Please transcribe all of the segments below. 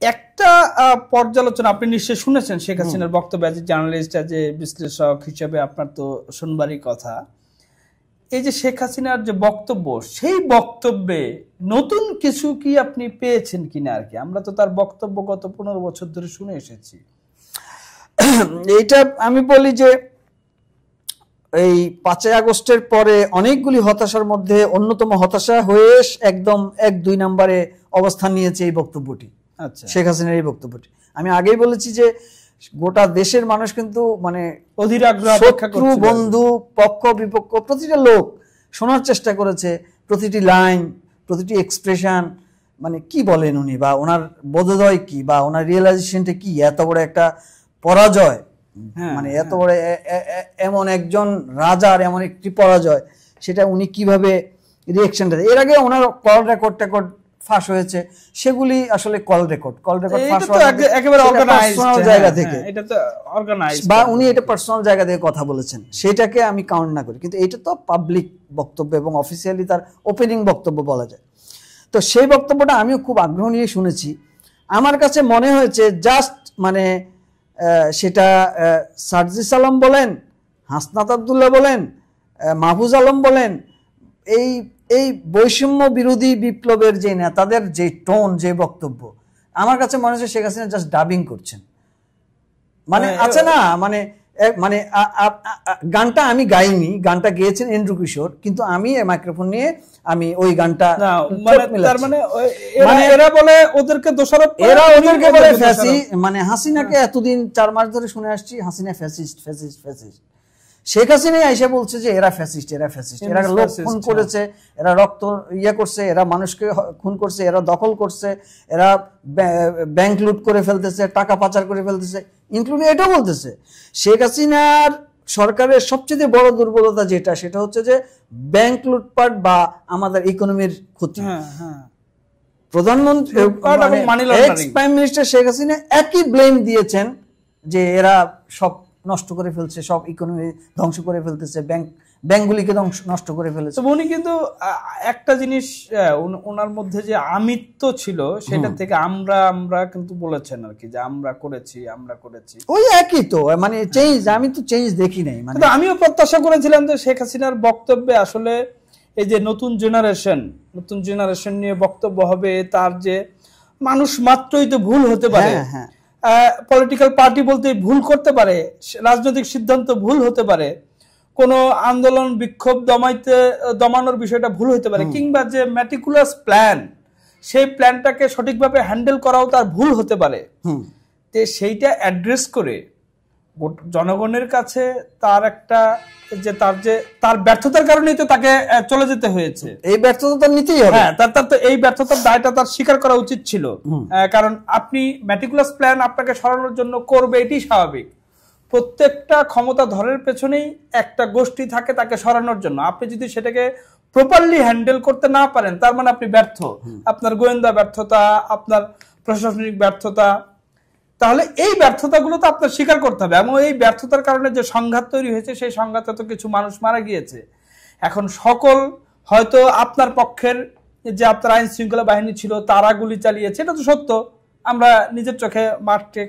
একটা পর্যালোচনা আপনি নিশ্চয়ই শুনেছেন শেখ হাসিনার বক্তব্য, যে জার্নালিস্ট, যে বিশ্লেষক হিসেবে আপনার তো শুনবারই কথা। এই যে শেখ হাসিনার যে বক্তব্য, সেই বক্তব্যে নতুন কিছু কি আপনি পেয়েছেন কিনা আর কি? আমরা তো তার বক্তব্য গত 15 বছর ধরে শুনে এসেছি। এইটা আমি বলি যে এই 5ই আগস্টের পরে অনেকগুলি হতাশার মধ্যে অন্যতম হতাশা হয়ে একদম 1-2 নম্বরে অবস্থান নিয়েছে এই বক্তব্যটি। আচ্ছা, শেখ হাসিনার এই বক্তব্যটি আমি আগেই বলেছি যে গোটা দেশের মানুষ কিন্তু মানে অধীর আগ্রহে অপেক্ষা করছিল। বন্ধু, পক্ষ বিপক্ষ প্রতিটা লোক শোনার চেষ্টা করেছে, প্রতিটি লাইন, প্রতিটি এক্সপ্রেশন, মানে কি বলেন উনি, বা ওনার বোধোদয় কি, বা ওনার রিয়েলাইজেশনটা কি, এত বড় একটা পরাজয়, মানে এত বড় এমন একজন রাজার এমন একটি পরাজয়, সেটা উনি কিভাবে রিঅ্যাকশনটা। এর আগে ওনার কল রেকর্ড ফাঁস হয়েছে, সেগুলি আসলে কল রেকর্ড ফাঁস একেবারে পার্সোনাল জায়গা থেকে, এটা তো অর্গানাইজড, বা উনি এটা পার্সোনাল জায়গা থেকে কথা বলেছেন, সেটাকে আমি কাউন্ট না করি। কিন্তু এটা তো পাবলিক বক্তব্য এবং অফিসিয়ালি তার ওপেনিং বক্তব্য বলা যায়। তো সেই বক্তব্যটা আমিও খুব আগ্রহ নিয়ে শুনেছি। আমার কাছে মনে হয়েছে জাস্ট মানে সেটা সার্জিস আলম বলেন, হাসনাত আব্দুল্লাহ বলেন, মাহফুজ আলম বলেন, এই বৈষম্য বিরোধী বিপ্লবের যে নেতাদের যে টোন, যে বক্তব্য, আমার কাছে মনে হচ্ছে শেখ হাসিনা জাস্ট ডাবিং করছেন। মানে আছে না, মানে মানে গানটা আমি গাইনি, গানটা গেয়েছেন এন্ড্রু কিশোর, কিন্তু আমি মাইক্রোফোন নিয়ে আমি ওই গানটা, তার মানে এরা বলে ওদেরকে দোষারোপ, এরা ওদেরকে বলে ফ্যাসি। মানে হাসিনাকে এতদিন 4 মাস ধরে শুনে আসছি Hasina fascist fascist fascist. Sheikh Hasina এসে বলছে যে এরা ফ্যাসিস্ট, এরা ফ্যাসিস্ট, এরা লোক খুন করেছে, এরা রক্ত করছে, এরা মানুষকে খুন করছে, এরা দখল করছে, এরা ব্যাংক লুট করে ফেলতেছে, টাকা পাচার করে ফেলতেছে, ইনক্লুডিং এটাও বলতেছে। শেখ হাসিনার সরকারের সবচেয়ে বড় দুর্বলতা যেটা, সেটা হচ্ছে যে ব্যাংক লুটপাট বা আমাদের ইকোনমির ক্ষতি। প্রধানমন্ত্রী x prime minister Sheikh Hasina একই ব্লেম দিয়েছেন যে এরা সব নষ্ট করে ফেলছে, সব ইকোনমি ধ্বংস করে ফেলতেছে, ব্যাংকগুলিকে নষ্ট করে ফেলেছে। উনি কিন্তু একটা জিনিস, ওনার মধ্যে যে আমিত্ব ছিল, সেটা থেকে আমরা কিন্তু বলেছেন আর কি, যে আমরা করেছি ওই একই তো, মানে চেঞ্জ, আমি তো চেঞ্জ দেখি নাই। মানে আমিও প্রত্যাশা করেছিলাম যে শেখ হাসিনার বক্তব্যে আসলে এই যে নতুন জেনারেশন নিয়ে বক্তব্য হবে, তার যে মানুষ মাত্রই তো ভুল হতে পারে, পলিটিক্যাল পার্টি বলতে ভুল করতে পারে, রাজনৈতিক সিদ্ধান্ত ভুল হতে পারে, কোন আন্দোলন বিক্ষোভ দমানোর বিষয়টা ভুল হতে পারে, কিংবা যে ম্যাটিকুলাস প্ল্যান, সেই প্ল্যানটাকে সঠিকভাবে হ্যান্ডেল করাও তার ভুল হতে পারে। তো সেইটা অ্যাড্রেস করে জনগণের কাছে তার একটা তার ব্যর্থতার কারণেই তো তাকে চলে যেতে হয়েছে, এই ব্যর্থতা নিতেই হবে। হ্যাঁ, তার তো এই ব্যর্থতার দায়টা তার স্বীকার করা উচিত ছিল। কারণ আপনি ম্যাটিকুলাস প্ল্যান আপনাকে সরানোর জন্য করবে, এটি স্বাভাবিক। প্রত্যেকটা ক্ষমতাধরের পেছনেই একটা গোষ্ঠী থাকে তাকে সরানোর জন্য। আপনি যদি সেটাকে প্রপারলি হ্যান্ডেল করতে না পারেন, তার মানে আপনি ব্যর্থ। আপনার গোয়েন্দা ব্যর্থতা, আপনার প্রশাসনিক ব্যর্থতা, তাহলে এই ব্যর্থতাগুলো তো আপনার স্বীকার করতে হবে। এবং এই ব্যর্থতার কারণে যে সংঘাত তৈরি হয়েছে, সেই সংঘাতে তো কিছু মানুষ মারা গিয়েছে। এখন সকল হয়তো আপনার পক্ষের যে আপনার আইন শৃঙ্খলা বাহিনী ছিল, তারা গুলি চালিয়েছে, এটা তো সত্য, আমরা নিজের চোখে মাঠে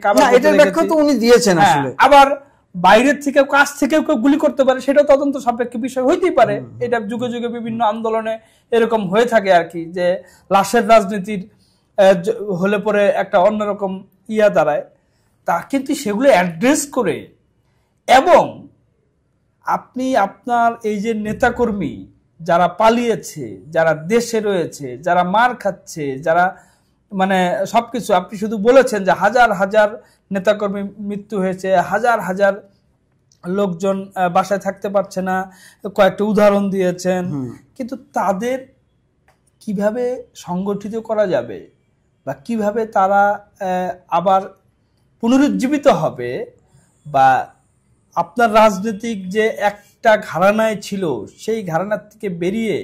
উনি দিয়েছেন। আবার বাইরের থেকে, কাছ থেকে কেউ গুলি করতে পারে, সেটা তদন্ত সাপেক্ষ বিষয় হইতেই পারে। এটা যুগে যুগে বিভিন্ন আন্দোলনে এরকম হয়ে থাকে আর কি, যে লাশের রাজনীতির হলে পরে একটা অন্যরকম দাঁড়ায়। তা কিন্তু সেগুলো অ্যাড্রেস করে, এবং আপনি আপনার এই যে নেতাকর্মী যারা পালিয়েছে, যারা দেশে রয়েছে, যারা মার খাচ্ছে, যারা মানে সবকিছু, আপনি শুধু বলেছেন যে হাজার হাজার নেতাকর্মী মৃত্যু হয়েছে, হাজার হাজার লোকজন বাসায় থাকতে পারছে না, কয়েকটা উদাহরণ দিয়েছেন। কিন্তু তাদের কিভাবে সংগঠিত করা যাবে, বা কিভাবে তারা আবার পুনরুজ্জীবিত হবে, বা আপনার রাজনৈতিক যে একটা ঘরানায় ছিল, সেই ঘরানার থেকে বেরিয়ে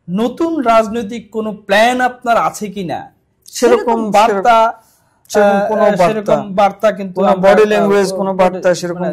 নতুন রাজনৈতিক কোনো প্ল্যান আপনার আছে কিনা, সেরকম বার্তা কিন্তু বডি ল্যাঙ্গুয়েজ, কোনো বার্তা সেরকম